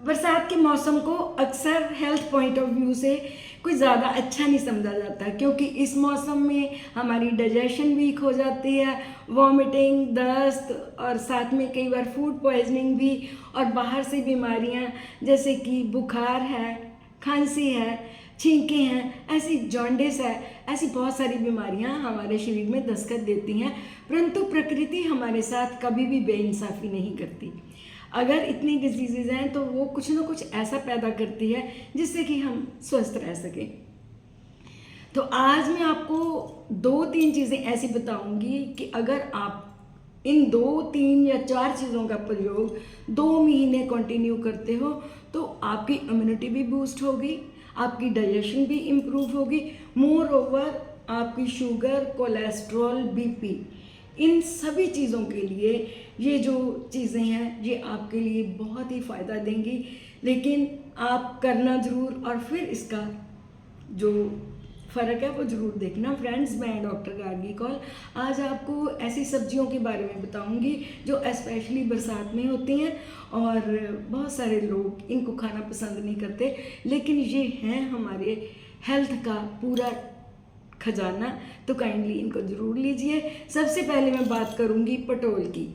बरसात के मौसम को अक्सर हेल्थ पॉइंट ऑफ व्यू से कोई ज़्यादा अच्छा नहीं समझा जाता, क्योंकि इस मौसम में हमारी डाइजेशन वीक हो जाती है, वॉमिटिंग, दस्त और साथ में कई बार फूड पॉइजनिंग भी, और बाहर से बीमारियां जैसे कि बुखार है, खांसी है, छींके हैं, ऐसी जॉन्डिस है, ऐसी बहुत सारी बीमारियां हमारे शरीर में दस्तक देती हैं। परंतु प्रकृति हमारे साथ कभी भी बेइंसाफ़ी नहीं करती। अगर इतनी डिजीज़ हैं तो वो कुछ ना कुछ ऐसा पैदा करती है जिससे कि हम स्वस्थ रह सकें। तो आज मैं आपको 2-3 चीज़ें ऐसी बताऊंगी कि अगर आप इन 2-3 या 4 चीज़ों का प्रयोग 2 महीने कंटिन्यू करते हो तो आपकी इम्यूनिटी भी बूस्ट होगी, आपकी डाइजेशन भी इम्प्रूव होगी, मोर ओवर आपकी शुगर, कोलेस्ट्रॉल, बीपी, इन सभी चीज़ों के लिए ये जो चीज़ें हैं ये आपके लिए बहुत ही फ़ायदा देंगी। लेकिन आप करना ज़रूर और फिर इसका जो फ़र्क है वो ज़रूर देखना। फ्रेंड्स, मैं डॉक्टर गार्गी कौल आज आपको ऐसी सब्जियों के बारे में बताऊंगी जो स्पेशली बरसात में होती हैं और बहुत सारे लोग इनको खाना पसंद नहीं करते, लेकिन ये हैं हमारे हेल्थ का पूरा खजाना, तो काइंडली इनको ज़रूर लीजिए। सबसे पहले मैं बात करूंगी पटोल की,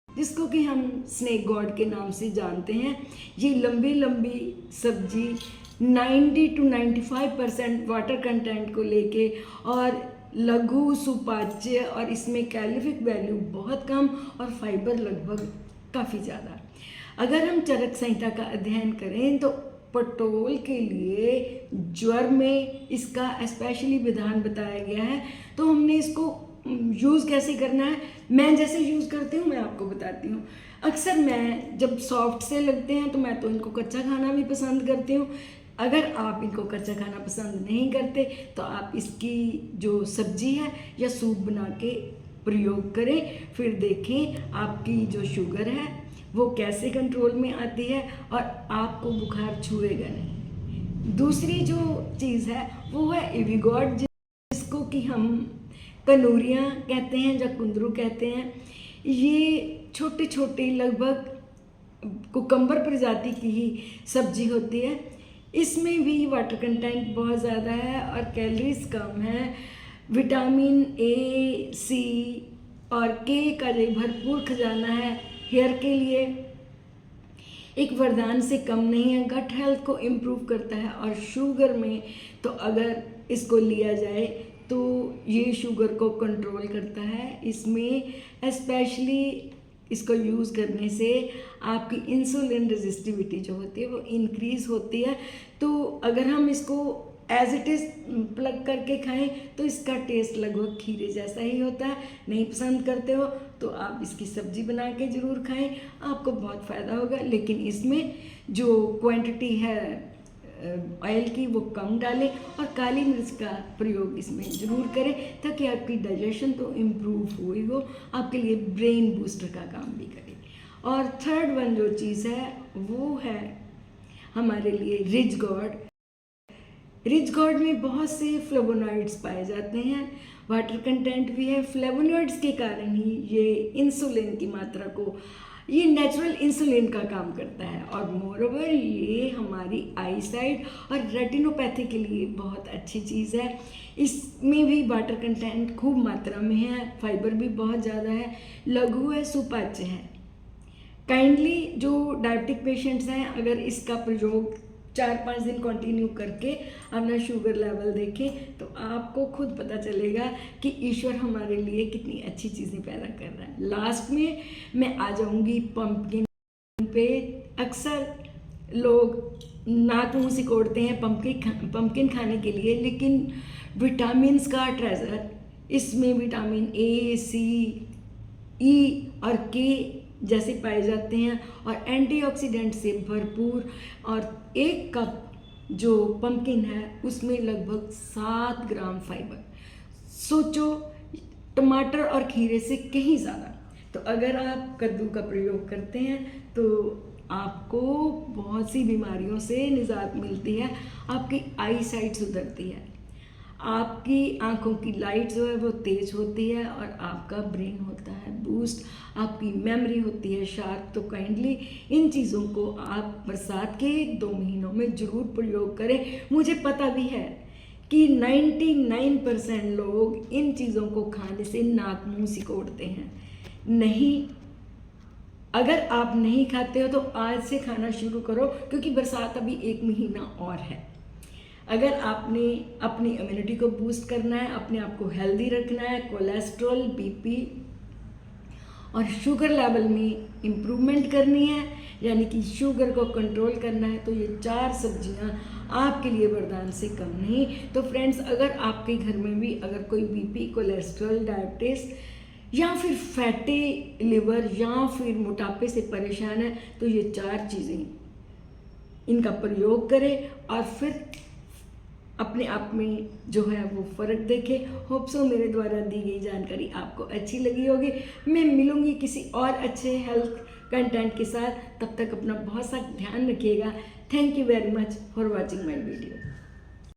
जिसको कि हम स्नेक गॉड के नाम से जानते हैं। ये लंबी लंबी सब्जी 90 to 95% वाटर कंटेंट को लेके और लघु सुपाच्य, और इसमें कैलोरिक वैल्यू बहुत कम और फाइबर लगभग काफ़ी ज़्यादा। अगर हम चरक संहिता का अध्ययन करें तो पटोल के लिए ज्वर में इसका स्पेशली विधान बताया गया है। तो हमने इसको यूज़ कैसे करना है, मैं जैसे यूज़ करती हूँ मैं आपको बताती हूँ। अक्सर मैं जब सॉफ्ट से लगते हैं तो मैं तो इनको कच्चा खाना भी पसंद करती हूँ। अगर आप इनको कच्चा खाना पसंद नहीं करते तो आप इसकी जो सब्जी है या सूप बना के प्रयोग करें, फिर देखें आपकी जो शुगर है वो कैसे कंट्रोल में आती है और आपको बुखार छुएगा नहीं। दूसरी जो चीज़ है वो है एविगॉड, जिसको कि हम कनूरियाँ कहते हैं या कुंदरू कहते हैं। ये छोटे छोटे लगभग कुकम्बर प्रजाति की ही सब्जी होती है। इसमें भी वाटर कंटेंट बहुत ज़्यादा है और कैलोरीज कम है। विटामिन ए, सी और के का ये भरपूर खजाना है। हेयर के लिए एक वरदान से कम नहीं है, गट हेल्थ को इम्प्रूव करता है। और शुगर में तो अगर इसको लिया जाए तो ये शुगर को कंट्रोल करता है। इसमें स्पेशली इसको यूज़ करने से आपकी इंसुलिन रेजिस्टिविटी जो होती है वो इंक्रीज़ होती है। तो अगर हम इसको एज इट इज़ प्लग करके खाएं तो इसका टेस्ट लगभग खीरे जैसा ही होता है। नहीं पसंद करते हो तो आप इसकी सब्जी बना के ज़रूर खाएं, आपको बहुत फ़ायदा होगा। लेकिन इसमें जो क्वांटिटी है ऑयल की वो कम डालें और काली मिर्च का प्रयोग इसमें ज़रूर करें ताकि आपकी डाइजेशन तो इम्प्रूव हो ही हो, आपके लिए ब्रेन बूस्टर का काम भी करे। और थर्ड वन जो चीज़ है वो है हमारे लिए रिच गॉड। रिच गॉड में बहुत से फ्लेवोनॉइड्स पाए जाते हैं, वाटर कंटेंट भी है। फ्लेवोनॉइड्स के कारण ही ये इंसुलिन की मात्रा को, ये नेचुरल इंसुलिन का काम करता है और मोरओवर ये हमारी आई साइट और रेटिनोपैथी के लिए बहुत अच्छी चीज़ है। इसमें भी वाटर कंटेंट खूब मात्रा में है, फाइबर भी बहुत ज़्यादा है, लघु है, सुपाच्य है। काइंडली जो डायबिटिक पेशेंट्स हैं अगर इसका प्रयोग 4-5 दिन कंटिन्यू करके अपना शुगर लेवल देखें तो आपको खुद पता चलेगा कि ईश्वर हमारे लिए कितनी अच्छी चीज़ें पैदा कर रहा है। लास्ट में मैं आ जाऊंगी पंपकिन पे। अक्सर लोग नाक मुँह सिकोड़ते हैं पंपकिन खाने के लिए, लेकिन विटामिन्स का ट्रेजर, इसमें विटामिन ए, सी, ई और के जैसे पाए जाते हैं और एंटीऑक्सीडेंट से भरपूर। और एक कप जो पंपकिन है उसमें लगभग 7 ग्राम फाइबर, सोचो टमाटर और खीरे से कहीं ज़्यादा। तो अगर आप कद्दू का प्रयोग करते हैं तो आपको बहुत सी बीमारियों से निजात मिलती है, आपकी आई साइट सुधरती है। आपकी आंखों की लाइट जो है वो तेज होती है और आपका ब्रेन होता है बूस्ट, आपकी मेमोरी होती है शार्प। तो काइंडली इन चीज़ों को आप बरसात के 2 महीनों में ज़रूर प्रयोग करें। मुझे पता भी है कि 99% लोग इन चीज़ों को खाने से नाक मुंह सिकोड़ते हैं। नहीं, अगर आप नहीं खाते हो तो आज से खाना शुरू करो, क्योंकि बरसात अभी 1 महीना और है। अगर आपने अपनी इम्यूनिटी को बूस्ट करना है, अपने आप को हेल्दी रखना है, कोलेस्ट्रॉल, बीपी और शुगर लेवल में इम्प्रूवमेंट करनी है, यानी कि शुगर को कंट्रोल करना है, तो ये 4 सब्जियां आपके लिए वरदान से कम नहीं। तो फ्रेंड्स, अगर आपके घर में भी अगर कोई बीपी, कोलेस्ट्रॉल, डायबिटीज़ या फिर फैटी लिवर या फिर मोटापे से परेशान है, तो ये 4 चीज़ें इनका प्रयोग करें और फिर अपने आप में जो है वो फ़र्क देखें। होप सो मेरे द्वारा दी गई जानकारी आपको अच्छी लगी होगी। मैं मिलूँगी किसी और अच्छे हेल्थ कंटेंट के साथ। तब तक अपना बहुत सा ध्यान रखिएगा। Thank you very much for watching my video.